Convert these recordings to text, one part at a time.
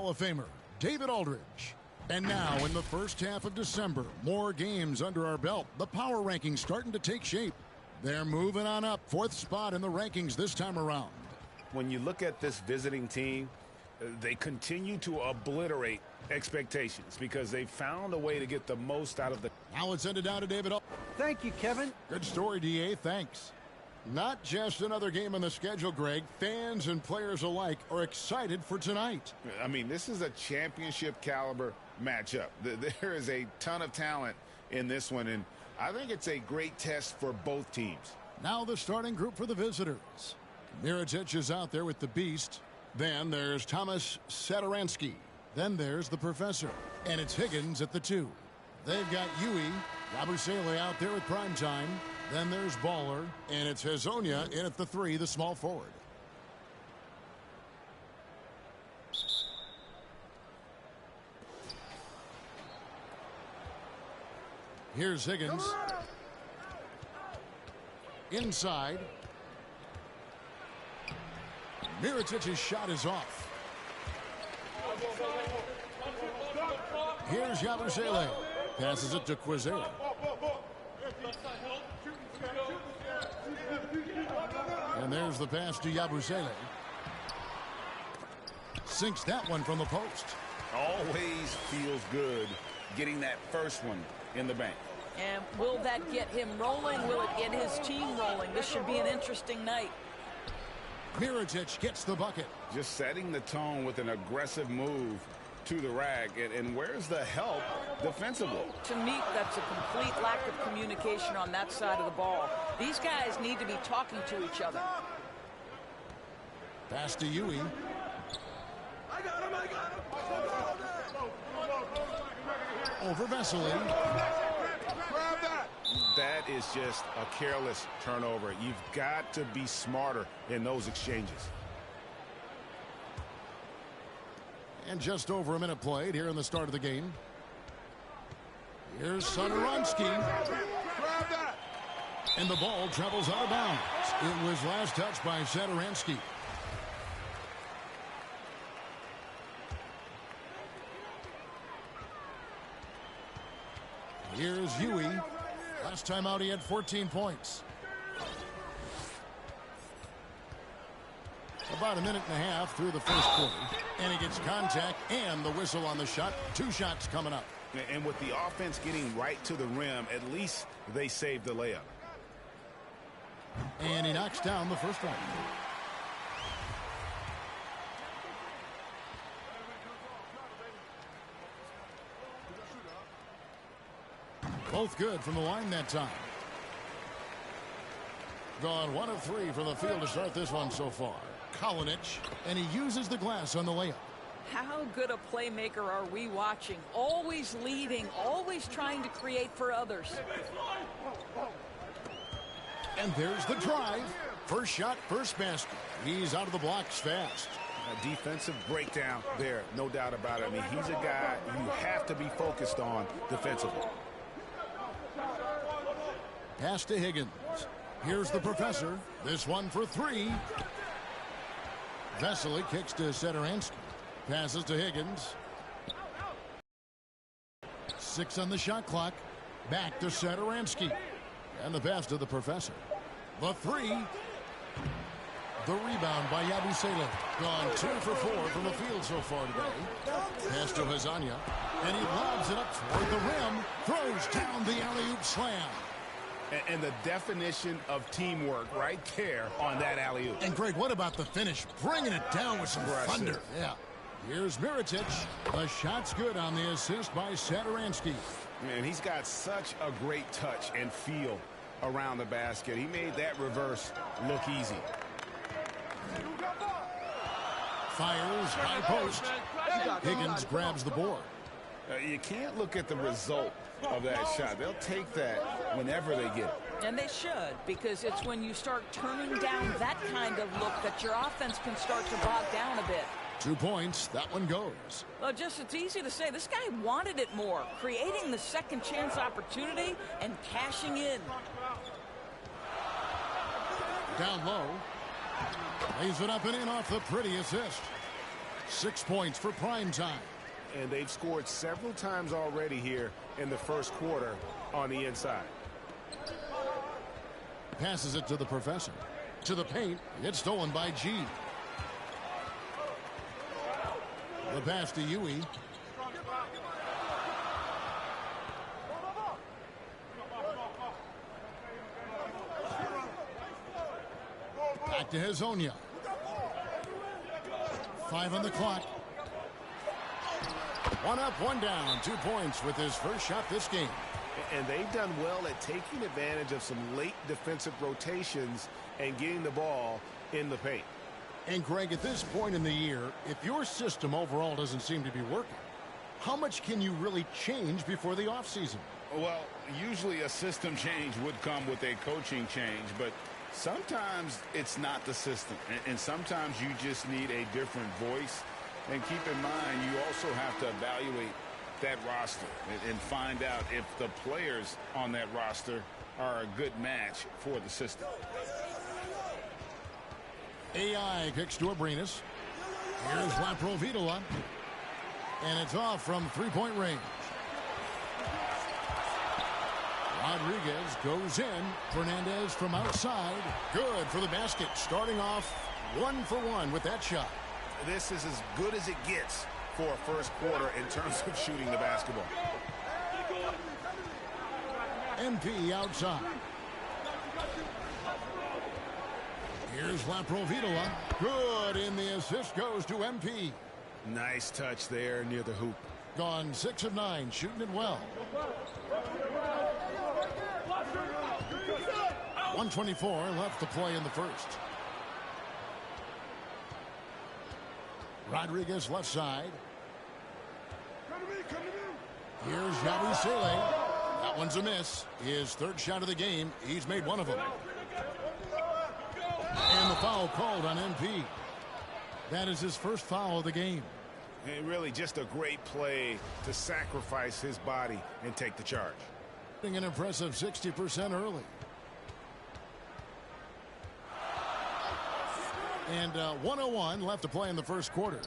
Hall of Famer David Aldridge. And now in the first half of December, more games under our belt. The power rankings starting to take shape. They're moving on up, 4th spot in the rankings this time around. When you look at this visiting team, they continue to obliterate expectations because they found a way to get the most out of the... Now let's send it down to David. Thank you, Kevin. Good story, D.A. Thanks. Not just another game on the schedule, Greg. Fans and players alike are excited for tonight. I mean, this is a championship caliber matchup. There is a ton of talent in this one, and I think it's a great test for both teams. Now the starting group for the visitors. Mirotic is out there with the Beast. Then there's Thomas Satoransky. Then there's the Professor. And it's Higgins at the 2. They've got Yui, Yabusele out there at prime time. Then there's Baller. And it's Hezonja in at the 3, the small forward. Here's Higgins. Inside. Mirotic's shot is off. Here's Yabusele. Passes it to Quizer. And there's the pass to Yabusele. Sinks that one from the post. Always feels good getting that first one in the bank. And will that get him rolling? Will it get his team rolling? This should be an interesting night. Mirotic gets the bucket. Just setting the tone with an aggressive move to the rack. And where's the help defensively? To me, that's a complete lack of communication on that side of the ball. These guys need to be talking to each other. Pass to Yui. I got him. Over Vesely. That is just a careless turnover. You've got to be smarter in those exchanges. And just over a minute played here in the start of the game. Here's Satoransky. And the ball travels out of bounds. It was last touched by Satoransky. Here's Yui. Last time out, he had 14 points. About a minute and a half through the first quarter. And he gets contact and the whistle on the shot. 2 shots coming up. And with the offense getting right to the rim, at least they saved the layup. And he knocks down the first one. Both good from the line that time. Gone 1 of 3 from the field to start this one so far. Kalinic, and he uses the glass on the layup. How good a playmaker are we watching? Always leading, always trying to create for others. And there's the drive. First shot, first basket. He's out of the blocks fast. A defensive breakdown there, no doubt about it. I mean, he's a guy you have to be focused on defensively. Pass to Higgins. Here's the Professor. This one for 3. Vesely kicks to Satoransky. Passes to Higgins. 6 on the shot clock. Back to Satoransky. And the pass to the Professor. The 3. The rebound by Yabusele. Gone 2 for 4 from the field so far today. Pass to Hezonja. And he lobs it up toward the rim. Throws down the alley-oop slam. And the definition of teamwork right there on that alley-oop. And Greg, what about the finish? Bringing it down with some thunder. Yeah. Here's Mirotic. The shot's good on the assist by Satoransky. Man, he's got such a great touch and feel around the basket. He made that reverse look easy. Fires, high post. Higgins grabs the board. You can't look at the result of that shot. They'll take that whenever they get it. And they should, because it's when you start turning down that kind of look that your offense can start to bog down a bit. 2 points. That one goes. Well, it's easy to say. This guy wanted it more, creating the second chance opportunity and cashing in. Down low. Lays it up and in off the pretty assist. 6 points for prime time. And they've scored several times already here in the first quarter on the inside. Passes it to the professor. To the paint. It's stolen by G. The pass to Yui. Back to Hazonia. 5 on the clock. 1 up, 1 down. 2 points with his first shot this game. And they've done well at taking advantage of some late defensive rotations and getting the ball in the paint. And Greg, at this point in the year, if your system overall doesn't seem to be working, how much can you really change before the offseason? Well, usually a system change would come with a coaching change, but sometimes it's not the system. And sometimes you just need a different voice. And keep in mind, you also have to evaluate that roster and find out if the players on that roster are a good match for the system. AI kicks to Abrinas. Here's Laprovitola. And it's off from three-point range. Rodriguez goes in. Fernandez from outside. Good for the basket. Starting off 1 for 1 with that shot. This is as good as it gets for a first quarter in terms of shooting the basketball. MP outside. Here's Laprovitola. Good, and the assist goes to MP. Nice touch there near the hoop. Gone 6 of 9, shooting it well. 1:24 left to play in the first. Rodriguez left side. Here's Yabusele. That one's a miss. His third shot of the game. He's made one of them. And the foul called on MP. That is his first foul of the game. And really just a great play to sacrifice his body and take the charge. An impressive 60% early. And 1:01 left to play in the first quarter.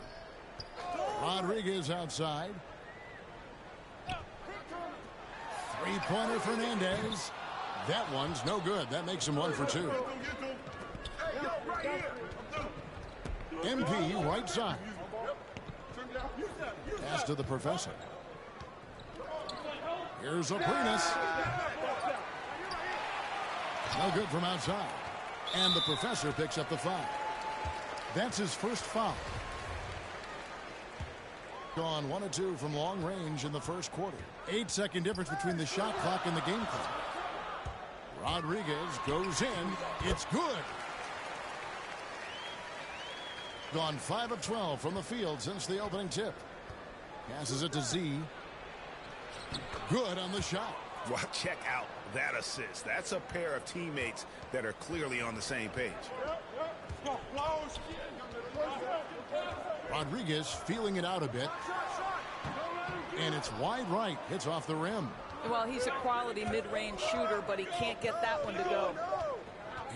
Rodriguez outside. Three-pointer Fernandez. That one's no good. That makes him 1 for 2. MP right side. Pass to the professor. Here's Abrinas. No good from outside. And the professor picks up the foul. That's his first foul. Gone 1 of 2 from long range in the first quarter. 8-second difference between the shot clock and the game clock. Rodriguez goes in. It's good. Gone 5 of 12 from the field since the opening tip. Passes it to Z. Good on the shot. Well, check out that assist. That's a pair of teammates that are clearly on the same page. Rodriguez feeling it out a bit. And it's wide right. Hits off the rim. Well, he's a quality mid-range shooter, but he can't get that one to go.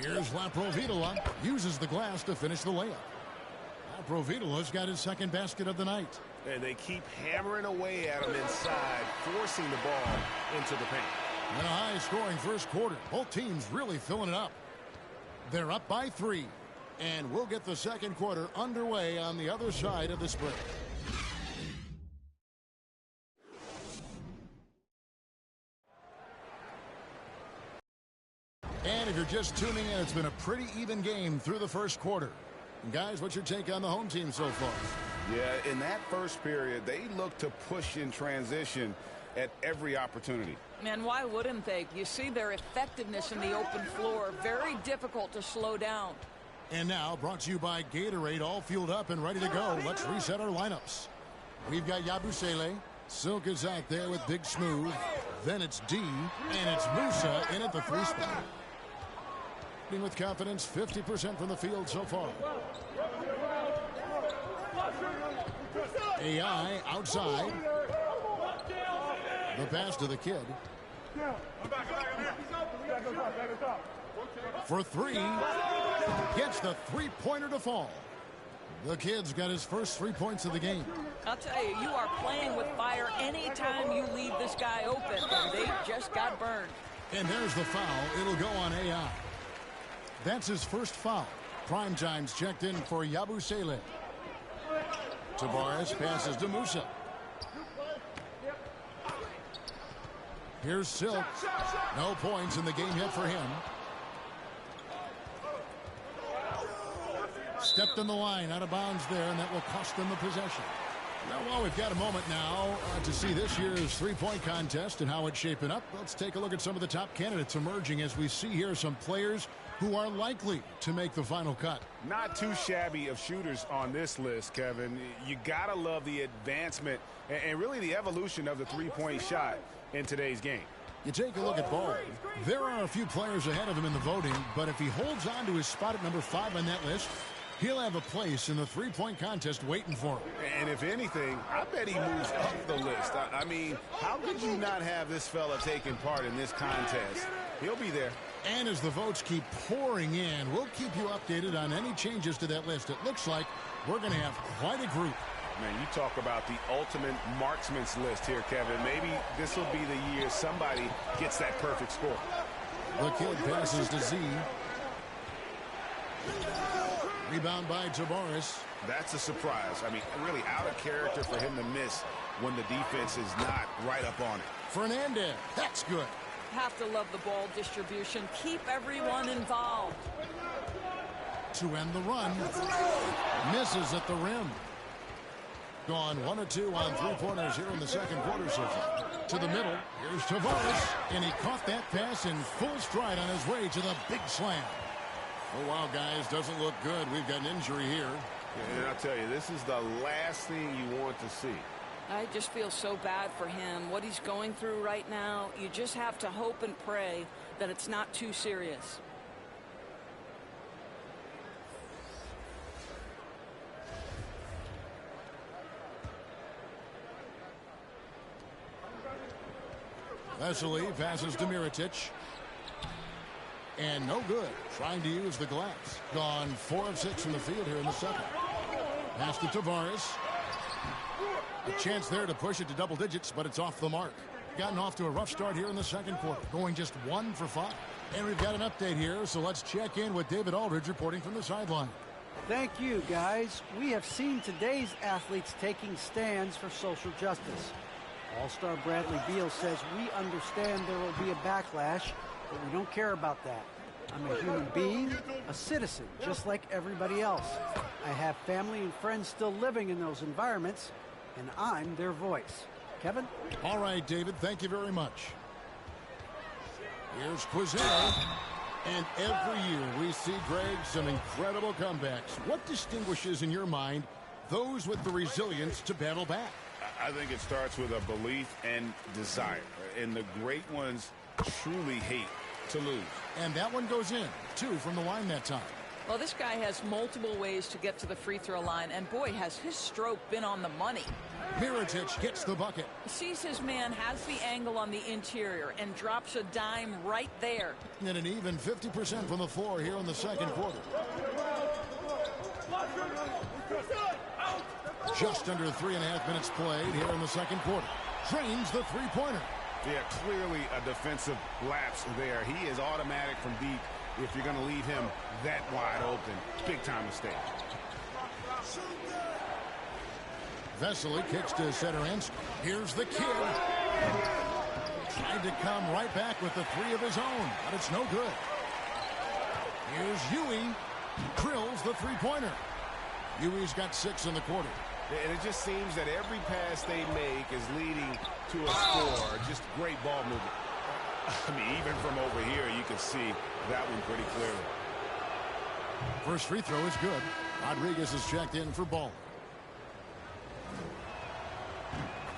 Here's Laprovitola. Uses the glass to finish the layup. Laprovitola's got his second basket of the night. And they keep hammering away at him inside, forcing the ball into the paint. And a high-scoring first quarter. Both teams really filling it up. They're up by 3. And we'll get the second quarter underway on the other side of this break. And if you're just tuning in, it's been a pretty even game through the first quarter. And guys, what's your take on the home team so far? Yeah, in that first period, they look to push in transition at every opportunity. And why wouldn't they? You see their effectiveness in the open floor. Very difficult to slow down. And now, brought to you by Gatorade, all fueled up and ready to go. Let's reset our lineups. We've got Yabusele. Silk is out there with Big Smooth. Then it's D, and it's Musa in at the 3 spot. With confidence, 50% from the field so far. AI outside. The pass to the kid. For 3. Gets the three-pointer to fall. The kid's got his first 3 points of the game. I'll tell you, you are playing with fire anytime you leave this guy open, and they just got burned. And there's the foul. It'll go on AI. That's his first foul. Primetime's checked in for Yabusele. Tavares passes to Musa. Here's Silk. No points in the game yet for him. Stepped in the line, out of bounds there, and that will cost them the possession. Well, we've got a moment now to see this year's three-point contest and how it's shaping up. Let's take a look at some of the top candidates emerging as we see here some players who are likely to make the final cut. Not too shabby of shooters on this list, Kevin. You got to love the advancement and really the evolution of the three-point shot in today's game. You take a look at Ball. There are a few players ahead of him in the voting, but if he holds on to his spot at number 5 on that list, he'll have a place in the three-point contest waiting for him. And if anything, I bet he moves up the list. I mean, how could you not have this fella taking part in this contest? He'll be there. And as the votes keep pouring in, we'll keep you updated on any changes to that list. It looks like we're going to have quite a group. Man, you talk about the ultimate marksman's list here, Kevin. Maybe this will be the year somebody gets that perfect score. The kid passes to Z. Rebound by Tavares. That's a surprise. I mean, really out of character for him to miss when the defense is not right up on it. Fernandez. That's good. Have to love the ball distribution. Keep everyone involved. To end the run. Misses at the rim. Gone 1 of 2 on three-pointers here in the second quarter so far. To the middle. Here's Tavares. And he caught that pass in full stride on his way to the big slam. Oh, wow, guys. Doesn't look good. We've got an injury here. And I'll tell you, this is the last thing you want to see. I just feel so bad for him. What he's going through right now, you just have to hope and pray that it's not too serious. Vesely passes to Mirotic. And no good. Trying to use the glass. Gone 4 of 6 from the field here in the second. Pass to Tavares. A chance there to push it to double digits, but it's off the mark. Gotten off to a rough start here in the second quarter. Going just 1 for 5. And we've got an update here, so let's check in with David Aldridge reporting from the sideline. Thank you, guys. We have seen today's athletes taking stands for social justice. All-star Bradley Beal says we understand there will be a backlash, but we don't care about that. I'm a human being, a citizen, just like everybody else. I have family and friends still living in those environments, and I'm their voice. Kevin? All right, David, thank you very much. Here's Quizero. And every year we see, Greg, some incredible comebacks. What distinguishes, in your mind, those with the resilience to battle back? I think it starts with a belief and desire. And the great ones truly hate to lose. And that one goes in, 2 from the line that time. Well, this guy has multiple ways to get to the free throw line, and boy, has his stroke been on the money. Mirotic gets the bucket. Sees his man, has the angle on the interior, and drops a dime right there. And an even 50% from the floor here in the second quarter. Just under 3.5 minutes played here in the second quarter. Drains the three-pointer. Yeah, clearly a defensive lapse there. He is automatic from deep if you're going to leave him that wide open. Big time mistake. Vesely kicks to Federer. Here's the kid. Tried to come right back with the 3 of his own, but it's no good. Here's Huey. Drills the three-pointer. Huey's got 6 in the quarter. And it just seems that every pass they make is leading to a score. Just great ball movement. I mean, even from over here, you can see that one pretty clearly. First free throw is good. Rodriguez is checked in for ball.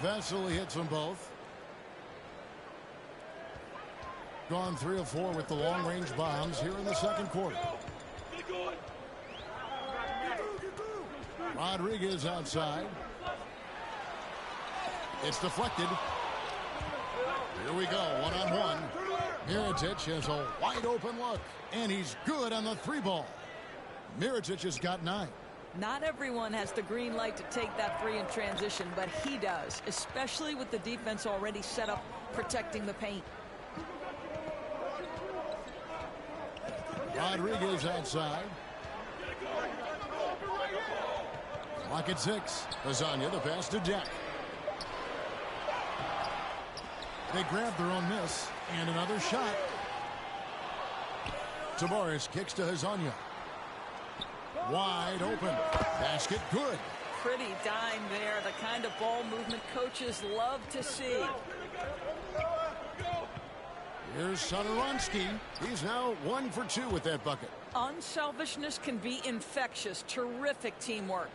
Vesely hits them both. Gone 3 of 4 with the long-range bombs here in the second quarter. Rodriguez outside. It's deflected. Here we go, one-on-one. Mirotic has a wide-open look, and he's good on the 3 ball. Mirotic has got 9. Not everyone has the green light to take that three in transition, but he does, especially with the defense already set up protecting the paint. Rodriguez outside. Clock at 6. Lasagna, the pass to Jack. They grab their own miss, and another shot. Tavares kicks to Lasagna. Wide open. Basket good. Pretty dime there, the kind of ball movement coaches love to see. Here's Satoransky. He's now 1 for 2 with that bucket. Unselfishness can be infectious. Terrific teamwork.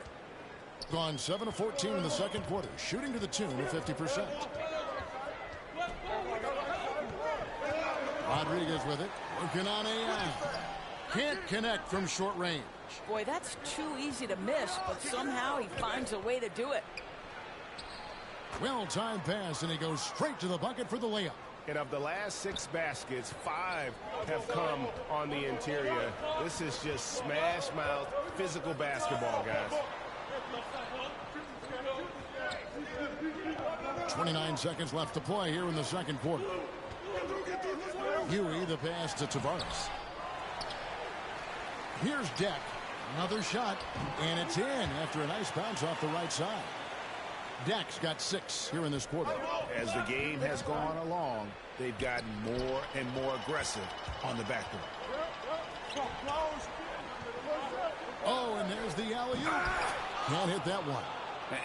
Gone 7 of 14 in the second quarter, shooting to the tune of 50%. Rodriguez with it. Working on can't connect from short range. Boy, that's too easy to miss, but somehow he finds a way to do it. Well-timed pass, and he goes straight to the bucket for the layup. And of the last 6 baskets, 5 have come on the interior. This is just smash-mouth, physical basketball, guys. 29 seconds left to play here in the second quarter. Huey, the pass to Tavares. Here's Deck. Another shot, and it's in after a nice bounce off the right side. Deck's got 6 here in this quarter. As the game has gone along, they've gotten more and more aggressive on the backboard. Oh, and there's the alley-oop. Can't hit that one.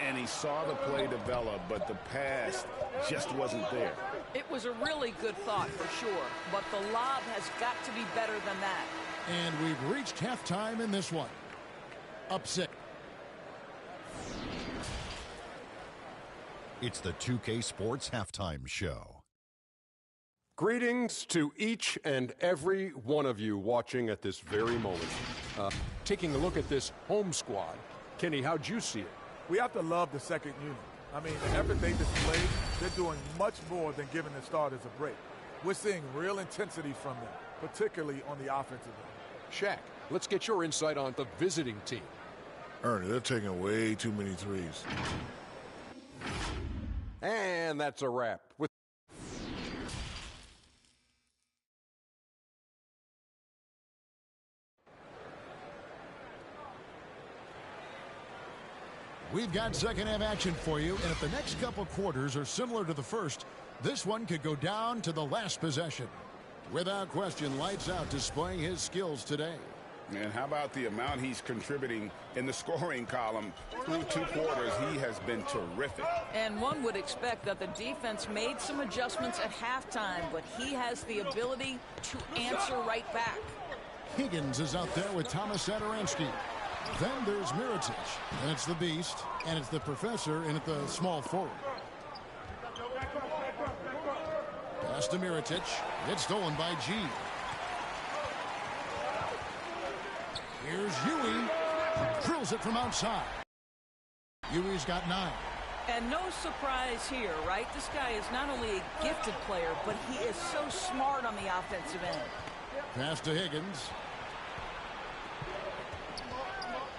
And he saw the play develop, but the pass just wasn't there. It was a really good thought for sure, but the lob has got to be better than that. And we've reached halftime in this one. Up 6. It's the 2K Sports Halftime Show. Greetings to each and every one of you watching at this very moment. Taking a look at this home squad. Kenny, how'd you see it? We have to love the second unit. I mean, the effort they displayed, they're doing much more than giving the starters a break. We're seeing real intensity from them, particularly on the offensive end. Shaq, let's get your insight on the visiting team. Ernie, they're taking way too many threes. And that's a wrap. We've got second half action for you, and if the next couple quarters are similar to the first, this one could go down to the last possession. Without question, lights out displaying his skills today. And how about the amount he's contributing in the scoring column? Through 2 quarters, he has been terrific. And one would expect that the defense made some adjustments at halftime, but he has the ability to answer right back. Higgins is out there with Thomas Satoransky. Then there's Mirotic, and it's the Beast, and it's the Professor, and at the small forward. Pass to Mirotic. It's stolen by G. Here's Huey. Drills it from outside. Huey's got 9. And no surprise here, right? This guy is not only a gifted player, but he is so smart on the offensive end. Pass to Higgins.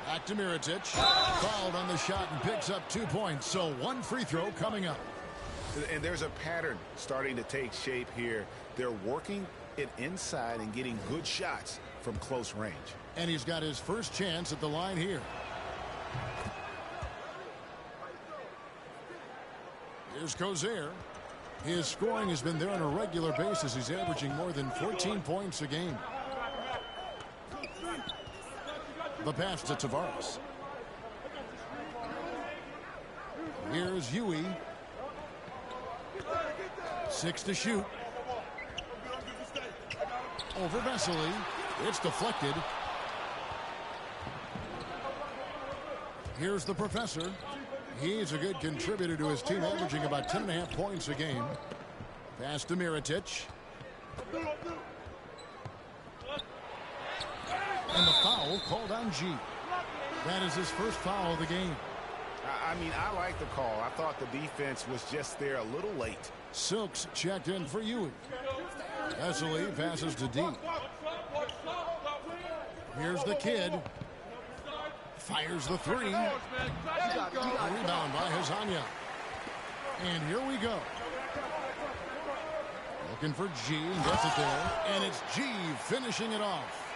Back to Mirotic. Fouled on the shot and picks up 2 points. So 1 free throw coming up. And there's a pattern starting to take shape here. They're working it inside and getting good shots from close range. And he's got his first chance at the line here. Here's Cozier. His scoring has been there on a regular basis. He's averaging more than 14 points a game. The pass to Tavares. Here's Huey. 6 to shoot. Over Vesely. It's deflected. Here's the Professor. He's a good contributor to his team, averaging about 10.5 points a game. Pass to Mirotic. And the foul called on G. That is his first foul of the game. I mean, I like the call. I thought the defense was just there a little late. Silks checked in for Huey. Vesely passes to D. Here's the kid. Fires the three. Rebound by Hazanya. And here we go. Looking for G, and gets it there. And it's G finishing it off.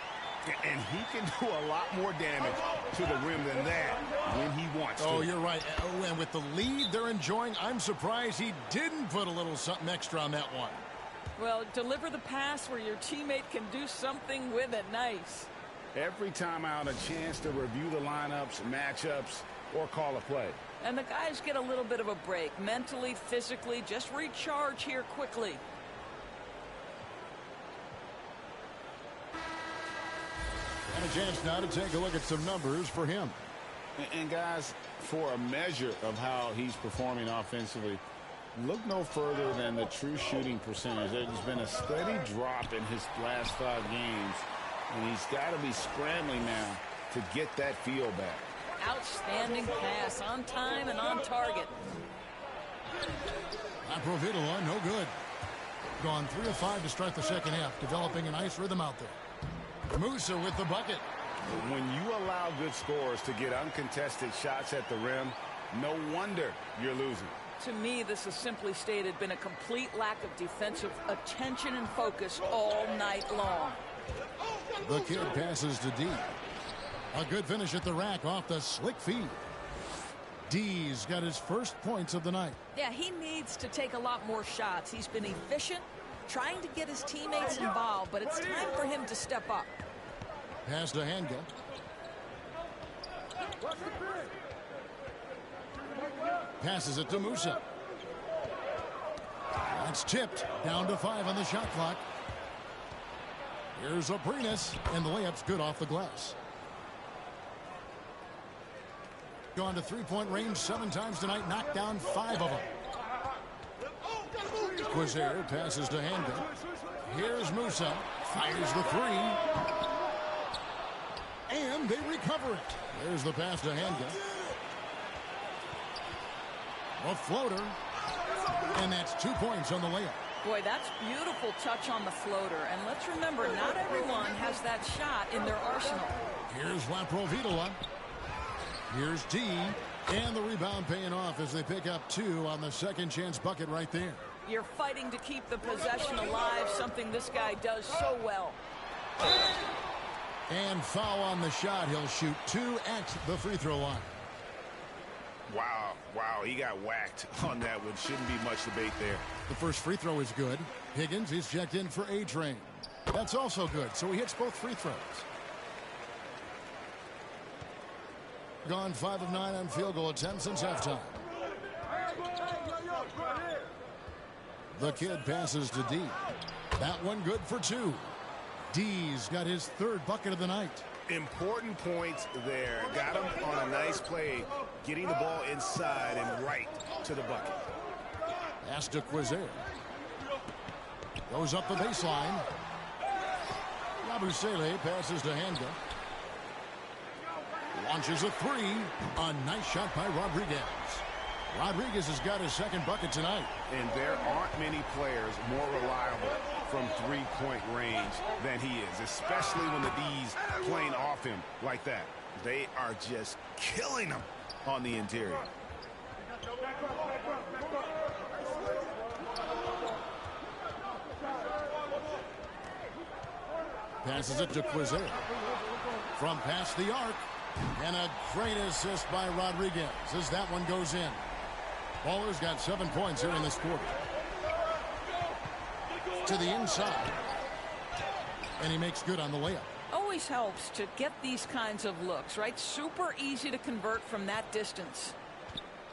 And he can do a lot more damage to the rim than that when he wants to. Oh, you're right. Oh, and with the lead they're enjoying, I'm surprised he didn't put a little something extra on that one. Well, deliver the pass where your teammate can do something with it. Nice. Every time out, a chance to review the lineups, matchups, or call a play. And the guys get a little bit of a break. Mentally, physically, just recharge here quickly. And a chance now to take a look at some numbers for him. And guys, for a measure of how he's performing offensively, look no further than the true shooting percentage. There's been a steady drop in his last 5 games, and he's got to be scrambling now to get that feel back. Outstanding pass, on time and on target. Aprovitola, no good. Gone 3 of 5 to start the second half, developing a nice rhythm out there. Musa with the bucket. When you allow good scorers to get uncontested shots at the rim, no wonder you're losing. To me, this has simply stated been a complete lack of defensive attention and focus all night long. The kid passes to D. A good finish at the rack off the slick feed. D's got his first points of the night. Yeah, he needs to take a lot more shots. He's been efficient, trying to get his teammates involved, but it's time for him to step up. Pass to Hanga. Passes it to Musa. That's tipped. Down to 5 on the shot clock. Here's Aprinas, and the layup's good off the glass. Gone to three-point range 7 times tonight, knocked down 5 of them. Quizer passes to Hanga. Here's Musa, fires the 3. And they recover it. There's the pass to Hanga. A floater. And that's 2 points on the layup. Boy, that's beautiful touch on the floater. And let's remember, not everyone has that shot in their arsenal. Here's Laprovitola. Here's D. And the rebound paying off as they pick up 2 on the second chance bucket right there. You're fighting to keep the possession alive, something this guy does so well. And foul on the shot. He'll shoot 2 at the free throw line. Wow, he got whacked on that one. Shouldn't be much debate there. The first free throw is good. Higgins is checked in for A-Train. That's also good, so he hits both free throws. Gone 5 of 9 on field goal attempts since halftime. The kid passes to D. That one good for 2. D's got his 3rd bucket of the night. Important points there. Got him on a nice play, getting the ball inside and right to the bucket. Pass to Quizer. Goes up the baseline. Yabusele passes to Hanga. Launches a 3. A nice shot by Rodriguez. Rodriguez has got his 2nd bucket tonight. And there aren't many players more reliable from three-point range than he is, especially when the D's playing off him like that. They are just killing him on the interior. Passes it to Quizer. From past the arc. And a great assist by Rodriguez as that one goes in. Baller's got 7 points here in this quarter. To the inside. And he makes good on the layup. Always helps to get these kinds of looks, right? Super easy to convert from that distance.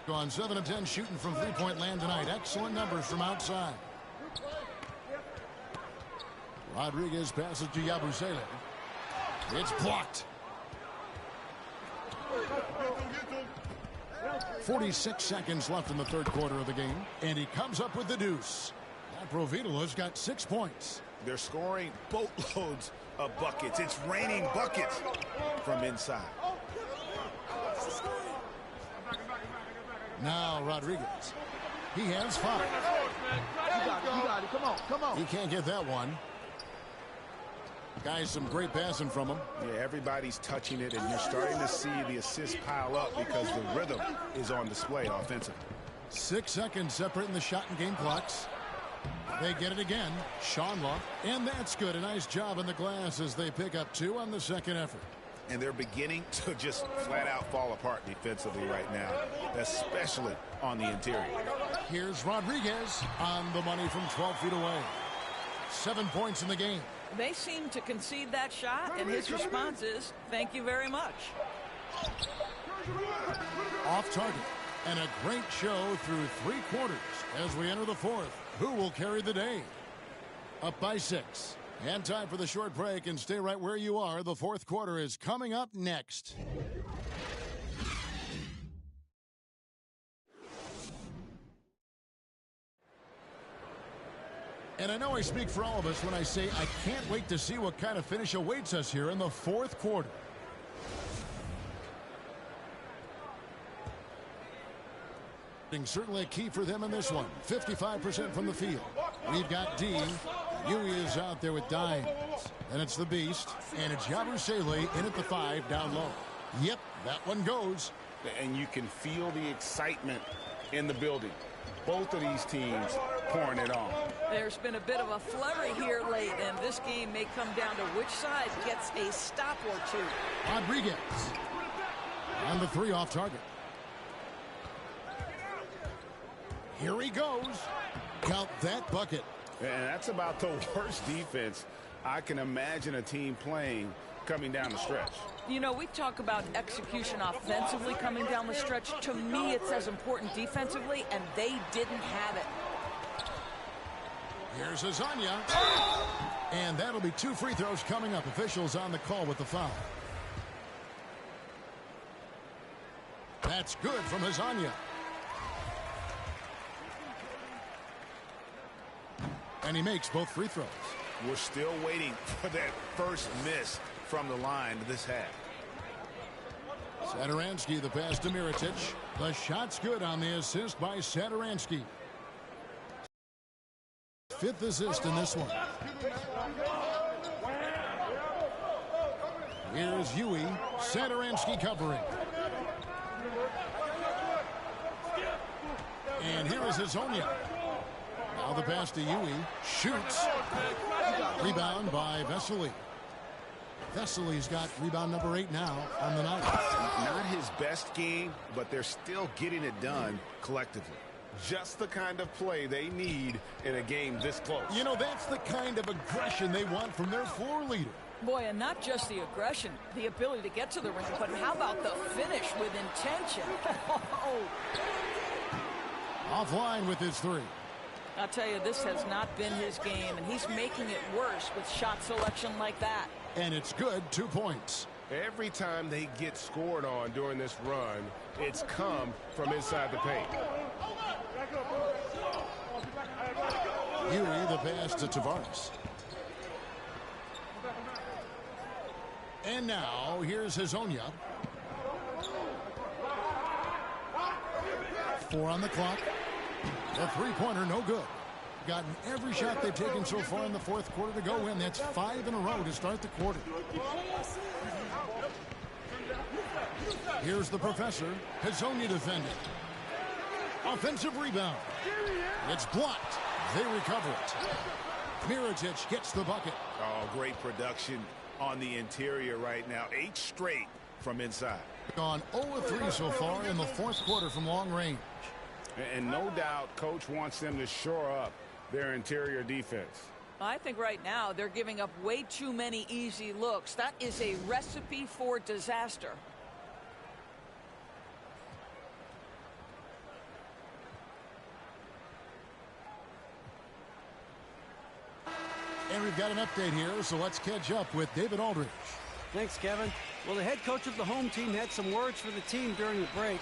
Gone 7 of 10 shooting from three-point land tonight. Excellent numbers from outside. Rodriguez passes to Yabusele. It's blocked. 46 seconds left in the 3rd quarter of the game. And he comes up with the deuce. Aprovitola's got 6 points. They're scoring boatloads of buckets. It's raining buckets from inside. Now Rodriguez. He has 5. You got it. Come on. He can't get that one. Guys, some great passing from him. Yeah, everybody's touching it, and you're starting to see the assists pile up because the rhythm is on display offensively. 6 seconds separating the shot and game clocks. They get it again. Shanla. And that's good. A nice job on the glass as they pick up 2 on the second effort. And they're beginning to just flat out fall apart defensively right now, especially on the interior. Here's Rodriguez on the money from 12 feet away. 7 points in the game. They seem to concede that shot, and his response is, thank you very much. Off target. And a great show through 3 quarters as we enter the 4th. Who will carry the day? Up by 6. And time for the short break, and stay right where you are. The 4th quarter is coming up next. And I know I speak for all of us when I say I can't wait to see what kind of finish awaits us here in the 4th quarter. Certainly a key for them in this one. 55% from the field. We've got D. Yui is out there with dimes. And it's the Beast. And it's Yabusele in at the 5 down low. Yep, that one goes. And you can feel the excitement in the building. Both of these teams pouring it on. There's been a bit of a flurry here late, and this game may come down to which side gets a stop or 2. Rodriguez on the 3 off target. Here he goes. Count that bucket. And that's about the worst defense I can imagine a team playing coming down the stretch. You know, we talk about execution offensively coming down the stretch. To me, it's as important defensively, and they didn't have it. Here's Azania. And that'll be 2 free throws coming up. Officials on the call with the foul. That's good from Azania. And he makes both free throws. We're still waiting for that first miss from the line this half. Satoransky, the pass to Mirotic. The shot's good on the assist by Satoransky. 5th assist in this one. Here's Yui. Satoransky covering. And here is Hazonia. Now the pass to Yui. Shoots. Rebound by Vesely. Vesely's got rebound number 8 now on the night. Not his best game, but they're still getting it done collectively. Just the kind of play they need in a game this close. You know, that's the kind of aggression they want from their floor leader. Boy, and not just the aggression, the ability to get to the ring, but how about the finish with intention? Offline with his 3. I'll tell you, this has not been his game, and he's making it worse with shot selection like that. And it's good. 2 points. Every time they get scored on during this run, it's come from inside the paint. Yui, the pass to Tavares. And now, here's Hazonia. 4 on the clock. The 3-pointer, no good. Gotten every shot they've taken so far in the 4th quarter to go in. That's 5 in a row to start the quarter. Here's the professor. Hazonia defending. Offensive rebound. It's blocked. They recover it. Mirotic gets the bucket. Oh, great production on the interior right now. 8 straight from inside. Gone 0-3 so far in the 4th quarter from long range. And no doubt coach wants them to shore up their interior defense. I think right now they're giving up way too many easy looks. That is a recipe for disaster. And we've got an update here, so let's catch up with David Aldridge. Thanks, Kevin. Well, the head coach of the home team had some words for the team during the break.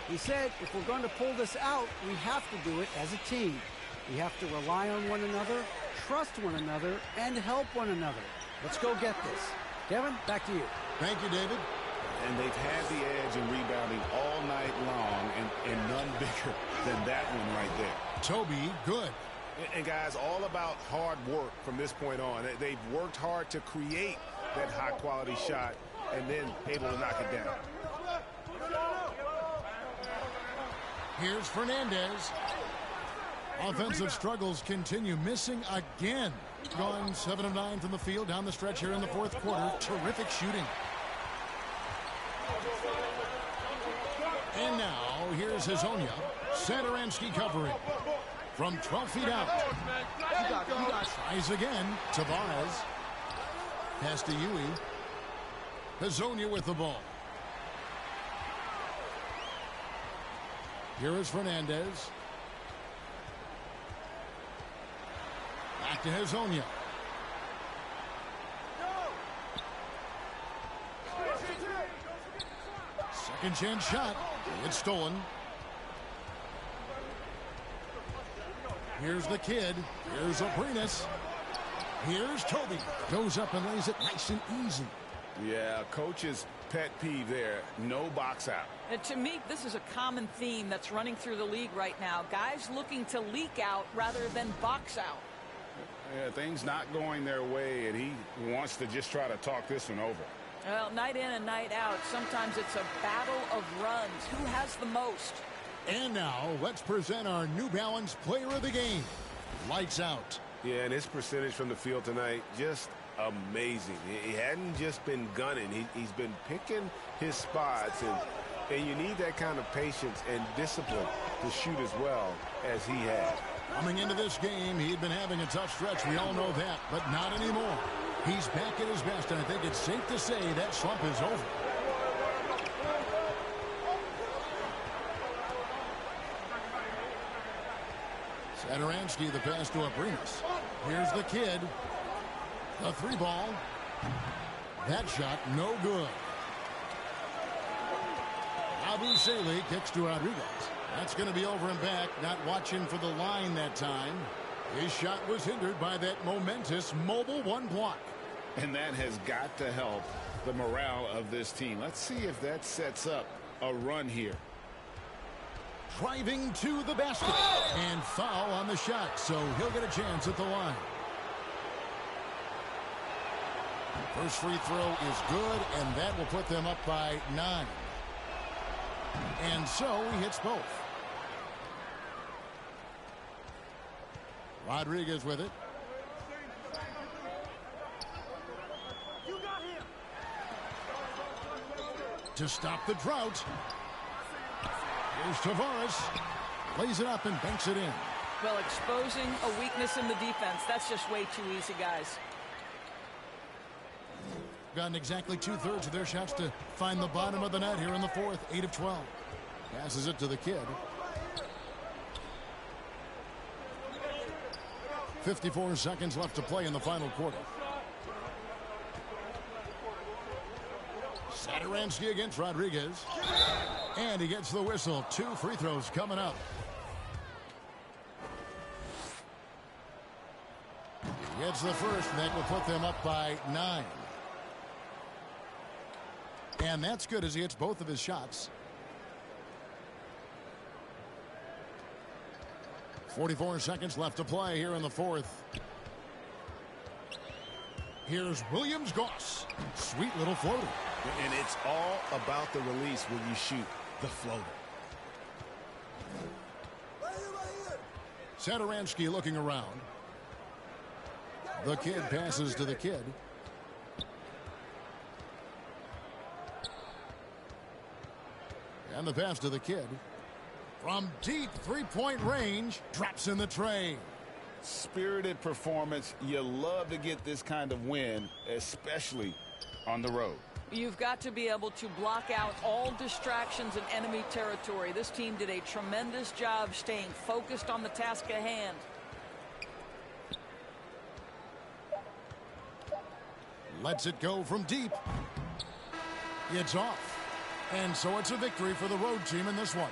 He said, if we're going to pull this out, we have to do it as a team. We have to rely on one another, trust one another, and help one another. Let's go get this. Kevin, back to you. Thank you, David. And they've had the edge in rebounding all night long, and none bigger than that one right there. Toby, good. And guys, all about hard work from this point on. They've worked hard to create that high-quality shot and then able to knock it down. Here's Fernandez. Offensive struggles continue, missing again. Going 7 of 9 from the field down the stretch here in the fourth quarter. Terrific shooting. And now here's Hazonia. Satoransky covering from 12 feet out. Tries again. Tavares. Pass to Yui. Hazonia with the ball. Here is Fernandez. Back to Hazonia. Second chance shot. It's stolen. Here's the kid. Here's Abrinas. Here's Toby. Goes up and lays it nice and easy. Yeah, coach's pet peeve there. No box out. And to me, this is a common theme that's running through the league right now. Guys looking to leak out rather than box out. Yeah, things not going their way, and he wants to just try to talk this one over. Well, night in and night out, sometimes it's a battle of runs. Who has the most? And now, let's present our New Balance Player of the Game. Lights out. Yeah, and his percentage from the field tonight, just amazing. He hadn't just been gunning. He's been picking his spots, and you need that kind of patience and discipline to shoot as well as he had. Coming into this game, he'd been having a tough stretch. We all know that, but not anymore. He's back at his best, and I think it's safe to say that slump is over. Satoransky, the pass to Abrinas. Here's the kid. The three ball. That shot, no good. Abusele kicks to Rodriguez. That's going to be over and back. Not watching for the line that time. His shot was hindered by that momentous mobile one block. And that has got to help the morale of this team. Let's see if that sets up a run here. Driving to the basket. And foul on the shot, so he'll get a chance at the line. First free throw is good, and that will put them up by 9. And so he hits both. Rodriguez with it. To stop the drought. Here's Tavares. Lays it up and banks it in. Well, exposing a weakness in the defense, that's just way too easy, guys. Gotten exactly 2/3 of their shots to find the bottom of the net here in the fourth. 8 of 12. Passes it to the kid. 54 seconds left to play in the final quarter. Satoransky against Rodriguez. And he gets the whistle. 2 free throws coming up. He gets the first, and that will put them up by 9. And that's good as he hits both of his shots. 44 seconds left to play here in the fourth. Here's Williams-Goss. Sweet little floater. And it's all about the release when you shoot the floater. Satoransky looking around. The kid passes to the kid. And the pass to the kid. From deep three-point range, drops in the tray. Spirited performance. You love to get this kind of win, especially on the road. You've got to be able to block out all distractions in enemy territory. This team did a tremendous job staying focused on the task at hand. Lets it go from deep. It's off. And so it's a victory for the road team in this one.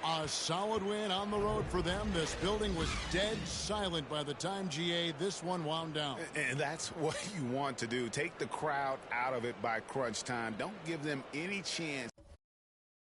A solid win on the road for them. This building was dead silent by the time, GA, this one wound down. And that's what you want to do. Take the crowd out of it by crunch time. Don't give them any chance